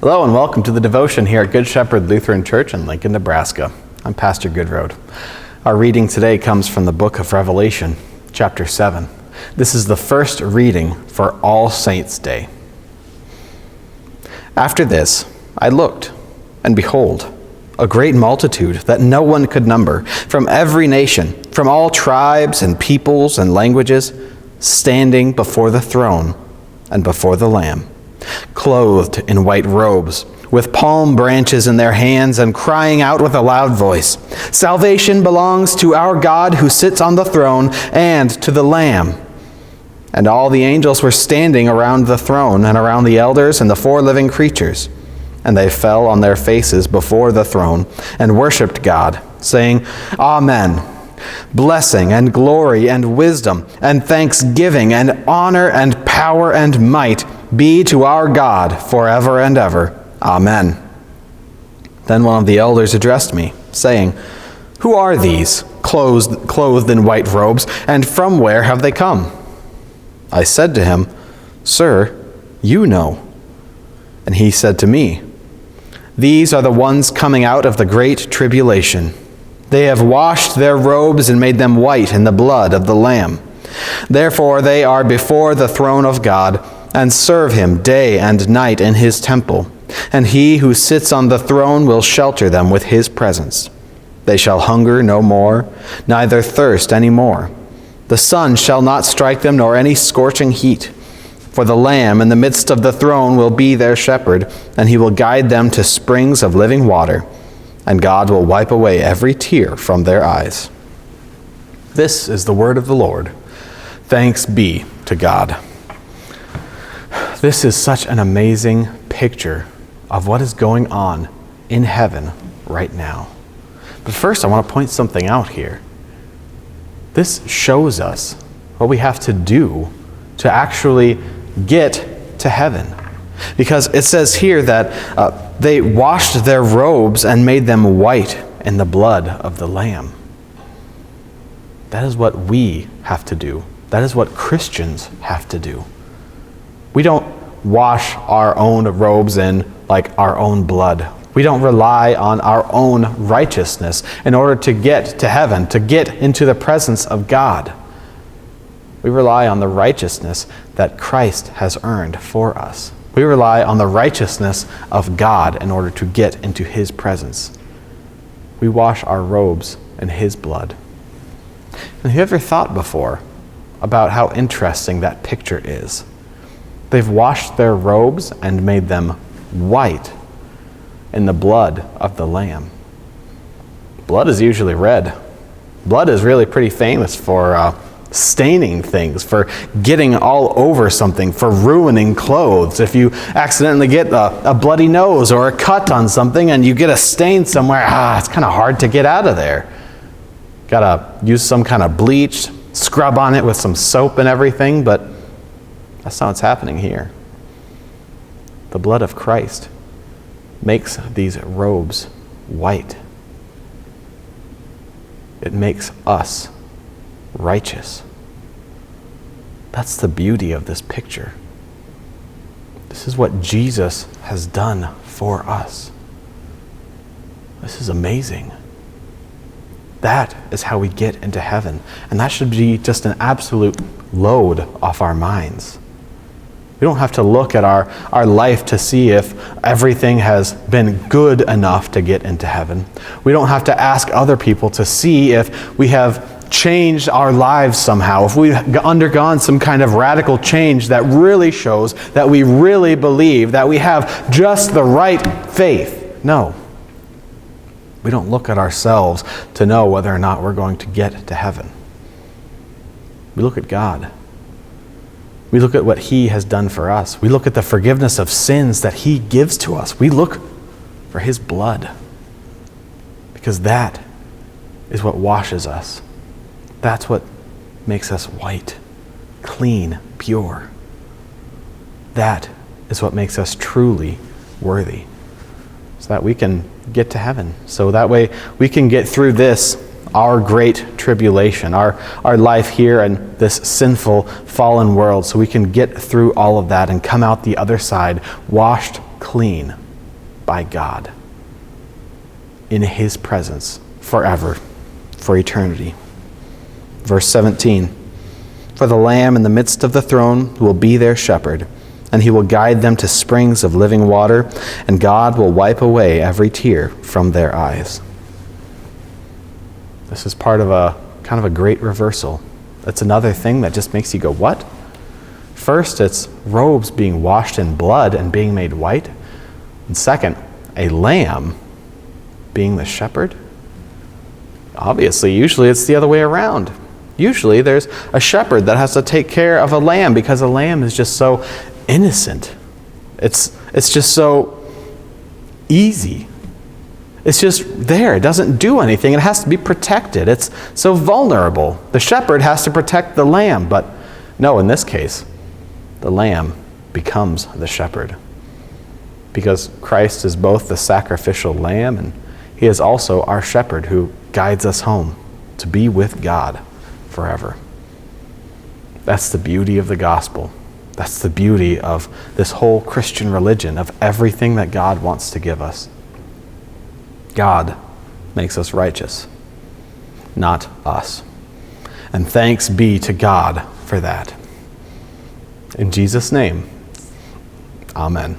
Hello and welcome to the devotion here at Good Shepherd Lutheran Church in Lincoln, Nebraska. I'm Pastor Goodroad. Our reading today comes from the book of Revelation, chapter 7. This is the first reading for All Saints' Day. After this, I looked, and behold, a great multitude that no one could number, from every nation, from all tribes and peoples and languages, standing before the throne and before the Lamb, clothed in white robes, with palm branches in their hands, and crying out with a loud voice, "Salvation belongs to our God who sits on the throne and to the Lamb." And all the angels were standing around the throne and around the elders and the four living creatures. And they fell on their faces before the throne and worshipped God, saying, "Amen. Blessing and glory and wisdom and thanksgiving and honor and power and might be to our God forever and ever. Amen." Then one of the elders addressed me, saying, "Who are these, clothed in white robes, and from where have they come?" I said to him, "Sir, you know." And he said to me, "These are the ones coming out of the great tribulation. They have washed their robes and made them white in the blood of the Lamb. Therefore they are before the throne of God and serve him day and night in his temple. And he who sits on the throne will shelter them with his presence. They shall hunger no more, neither thirst any more. The sun shall not strike them, nor any scorching heat. For the Lamb in the midst of the throne will be their shepherd, and he will guide them to springs of living water, and God will wipe away every tear from their eyes." This is the word of the Lord. Thanks be to God. This is such an amazing picture of what is going on in heaven right now. But first, I want to point something out here. This shows us what we have to do to actually get to heaven. Because it says here that they washed their robes and made them white in the blood of the Lamb. That is what we have to do. That is what Christians have to do. We don't wash our own robes in like our own blood. We don't rely on our own righteousness in order to get to heaven, to get into the presence of God. We rely on the righteousness that Christ has earned for us. We rely on the righteousness of God in order to get into his presence. We wash our robes in his blood. And have you ever thought before about how interesting that picture is? They've washed their robes and made them white in the blood of the Lamb. Blood is usually red. Blood is really pretty famous for staining things, for getting all over something, for ruining clothes. If you accidentally get a bloody nose or a cut on something and you get a stain somewhere, it's kind of hard to get out of there. Gotta use some kind of bleach, scrub on it with some soap and everything, but that's not what's happening here. The blood of Christ makes these robes white. It makes us righteous. That's the beauty of this picture. This is what Jesus has done for us. This is amazing. That is how we get into heaven. And that should be just an absolute load off our minds. We don't have to look at our life to see if everything has been good enough to get into heaven. We don't have to ask other people to see if we have changed our lives somehow, if we've undergone some kind of radical change that really shows that we really believe, that we have just the right faith. No. We don't look at ourselves to know whether or not we're going to get to heaven. We look at God. We look at what he has done for us. We look at the forgiveness of sins that he gives to us. We look for his blood, because that is what washes us. That's what makes us white, clean, pure. That is what makes us truly worthy, so that we can get to heaven. So that way we can get through this, our great tribulation, our life here in this sinful, fallen world, so we can get through all of that and come out the other side washed clean by God in his presence forever, for eternity. Verse 17, for the Lamb in the midst of the throne will be their shepherd, and he will guide them to springs of living water, and God will wipe away every tear from their eyes. This is part of a kind of a great reversal. That's another thing that just makes you go, what? First, it's robes being washed in blood and being made white. And second, a lamb being the shepherd. Obviously, usually it's the other way around. Usually there's a shepherd that has to take care of a lamb because a lamb is just so innocent. It's just so easy. It's just there. It doesn't do anything. It has to be protected. It's so vulnerable. The shepherd has to protect the lamb, but no, in this case, the lamb becomes the shepherd. Because Christ is both the sacrificial lamb and he is also our shepherd who guides us home to be with God forever. That's the beauty of the gospel. That's the beauty of this whole Christian religion, of everything that God wants to give us. God makes us righteous, not us. And thanks be to God for that. In Jesus' name, amen.